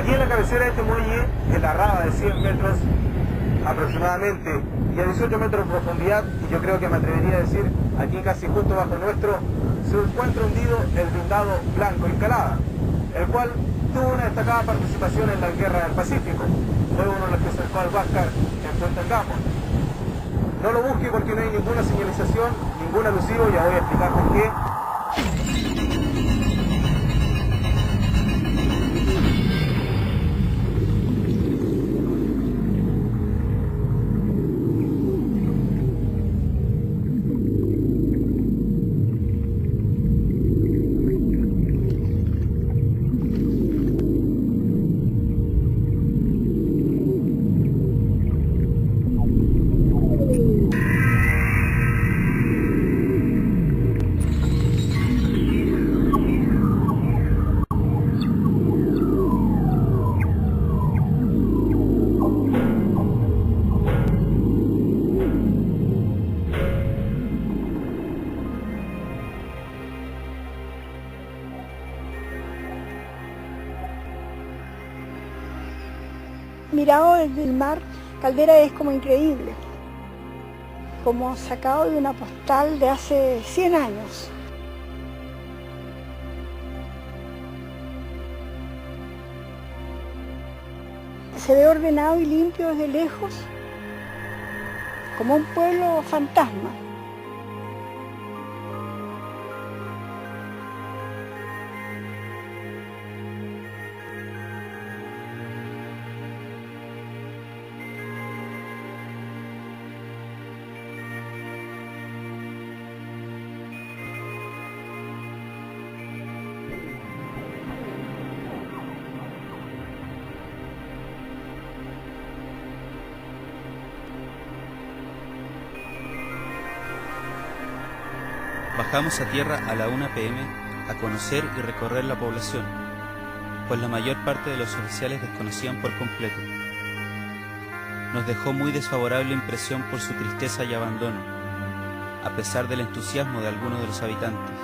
Aquí en la cabecera de este muelle, en la rada de 100 metros aproximadamente y a 18 metros de profundidad, y yo creo que me atrevería a decir, aquí casi justo bajo nuestro, se encuentra hundido el blindado Blanco Encalada, el cual tuvo una destacada participación en la Guerra del Pacífico. Fue uno de los que salvó al Huáscar en Puente Algamo. No lo busque porque no hay ninguna señalización, ningún alusivo, ya voy a explicar por qué. Mirado desde el mar, Caldera es como increíble, como sacado de una postal de hace 100 años. Se ve ordenado y limpio desde lejos, como un pueblo fantasma. Bajamos a tierra a la 1 p.m. a conocer y recorrer la población, pues la mayor parte de los oficiales desconocían por completo. Nos dejó muy desfavorable impresión por su tristeza y abandono, a pesar del entusiasmo de algunos de los habitantes.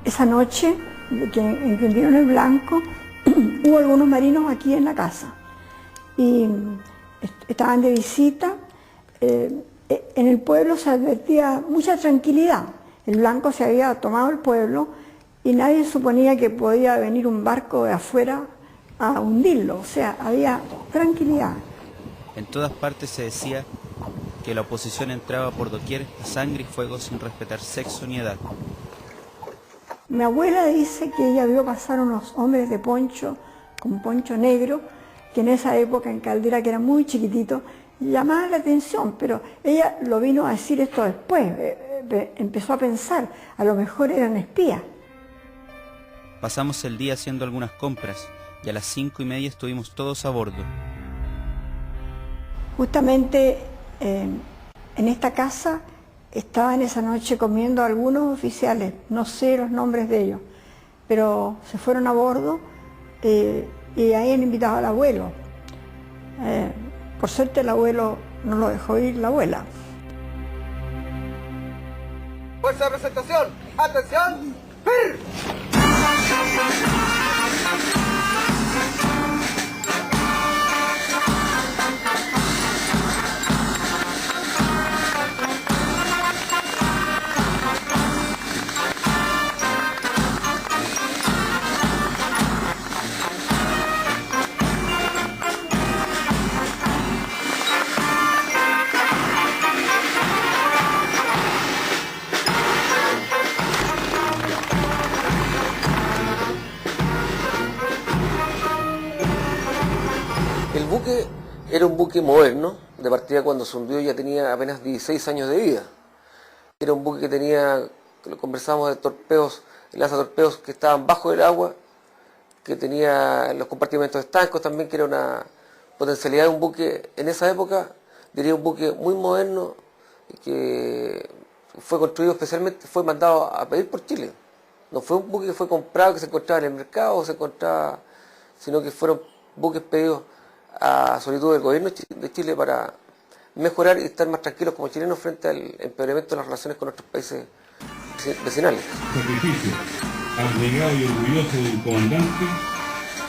Esa noche en que hundieron el Blanco, hubo algunos marinos aquí en la casa y estaban de visita. En el pueblo se advertía mucha tranquilidad. El Blanco se había tomado el pueblo y nadie suponía que podía venir un barco de afuera a hundirlo, o sea, había tranquilidad. En todas partes se decía que la oposición entraba por doquier a sangre y fuego sin respetar sexo ni edad. Mi abuela dice que ella vio pasar unos hombres de poncho, con poncho negro, que en esa época en Caldera, que era muy chiquitito, llamaban la atención, pero ella lo vino a decir esto después, empezó a pensar, a lo mejor eran espías. Pasamos el día haciendo algunas compras y a las 5:30 estuvimos todos a bordo. Justamente en esta casa estaban esa noche comiendo algunos oficiales, no sé los nombres de ellos, pero se fueron a bordo y ahí han invitado al abuelo. Por suerte el abuelo no lo dejó ir, la abuela. Fuerza de presentación, atención, ¡fir! El buque era un buque moderno, de partida cuando se hundió ya tenía apenas 16 años de vida. Era un buque que tenía, lo conversábamos de torpedos, lanzatorpedos que estaban bajo el agua, que tenía los compartimentos estancos también, que era una potencialidad de un buque en esa época, diría un buque muy moderno, que fue construido especialmente, fue mandado a pedir por Chile. No fue un buque que fue comprado, que se encontraba en el mercado, sino que fueron buques pedidos a solicitud del gobierno de Chile para mejorar y estar más tranquilos como chilenos frente al empeoramiento de las relaciones con nuestros países vecinales. Sacrificio, abnegado y orgulloso del comandante,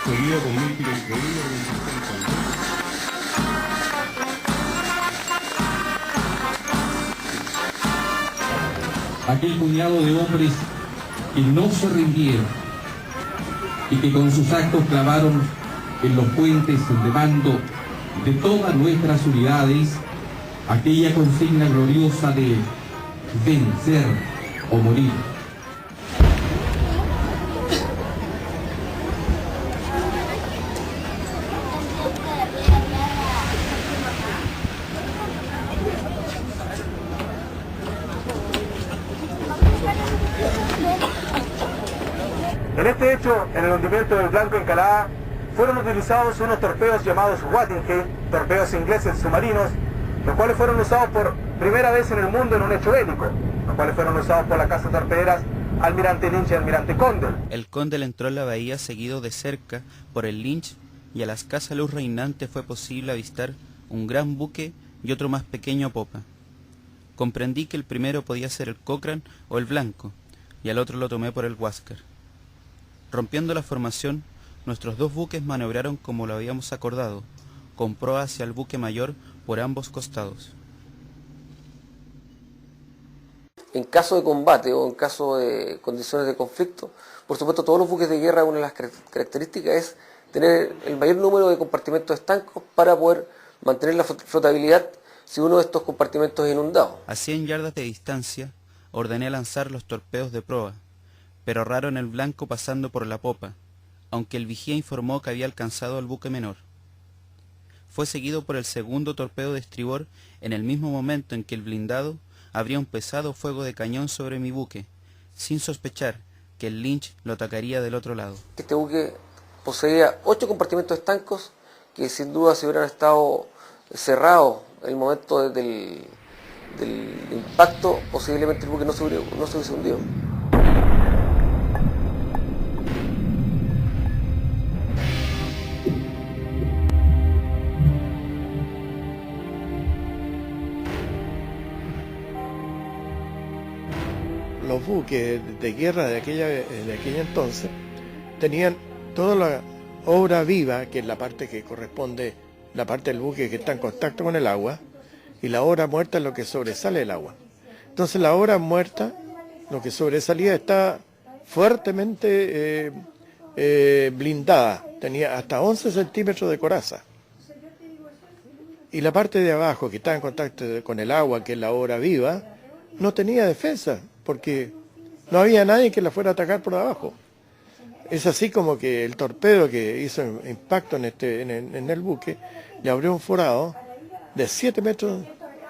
seguido con mística increíble organización. Aquel puñado de hombres que no se rindieron y que con sus actos clavaron en los puentes de mando de todas nuestras unidades aquella consigna gloriosa de vencer o morir. En este hecho, en el hundimiento del Blanco en Calahá, fueron utilizados unos torpedos llamados Wattingate, torpedos ingleses submarinos, los cuales fueron usados por primera vez en el mundo en un hecho bélico, los cuales fueron usados por la casa torpederas Almirante Lynch y Almirante Condell. El Condell entró en la bahía seguido de cerca por el Lynch y a la escasa luz reinante fue posible avistar un gran buque y otro más pequeño a popa. Comprendí que el primero podía ser el Cochrane o el Blanco y al otro lo tomé por el Huáscar. Rompiendo la formación, nuestros dos buques maniobraron como lo habíamos acordado, con proa hacia el buque mayor por ambos costados. En caso de combate o en caso de condiciones de conflicto, por supuesto todos los buques de guerra, una de las características es tener el mayor número de compartimentos estancos para poder mantener la flotabilidad si uno de estos compartimentos es inundado. A 100 yardas de distancia ordené lanzar los torpedos de proa, pero erraron el Blanco pasando por la popa, aunque el vigía informó que había alcanzado al buque menor. Fue seguido por el segundo torpedo de estribor en el mismo momento en que el blindado abría un pesado fuego de cañón sobre mi buque, sin sospechar que el Lynch lo atacaría del otro lado. Este buque poseía 8 compartimentos estancos que sin duda si hubieran estado cerrados en el momento del impacto, posiblemente el buque no se hubiese hundido. Los buques de guerra de aquella entonces tenían toda la obra viva, que es la parte que corresponde, la parte del buque que está en contacto con el agua, y la obra muerta es lo que sobresale del agua. Entonces la obra muerta, lo que sobresalía, está fuertemente blindada, tenía hasta 11 centímetros de coraza. Y la parte de abajo, que está en contacto con el agua, que es la obra viva, no tenía defensa, porque no había nadie que la fuera a atacar por abajo. Es así como que el torpedo que hizo impacto en el buque le abrió un forado de 7 metros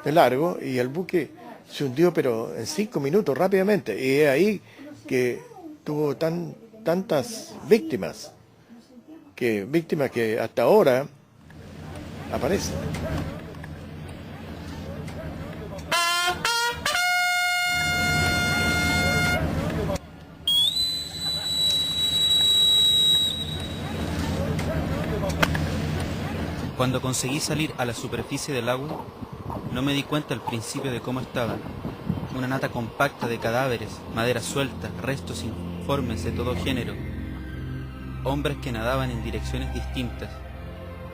de largo y el buque se hundió pero en 5 minutos rápidamente. Y es ahí que tuvo tantas víctimas que hasta ahora aparecen. Cuando conseguí salir a la superficie del agua, no me di cuenta al principio de cómo estaba. Una nata compacta de cadáveres, madera suelta, restos informes de todo género. Hombres que nadaban en direcciones distintas.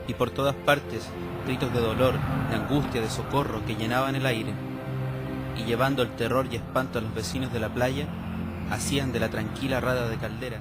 Y por todas partes, gritos de dolor, de angustia, de socorro que llenaban el aire. Y llevando el terror y espanto a los vecinos de la playa, hacían de la tranquila rada de Caldera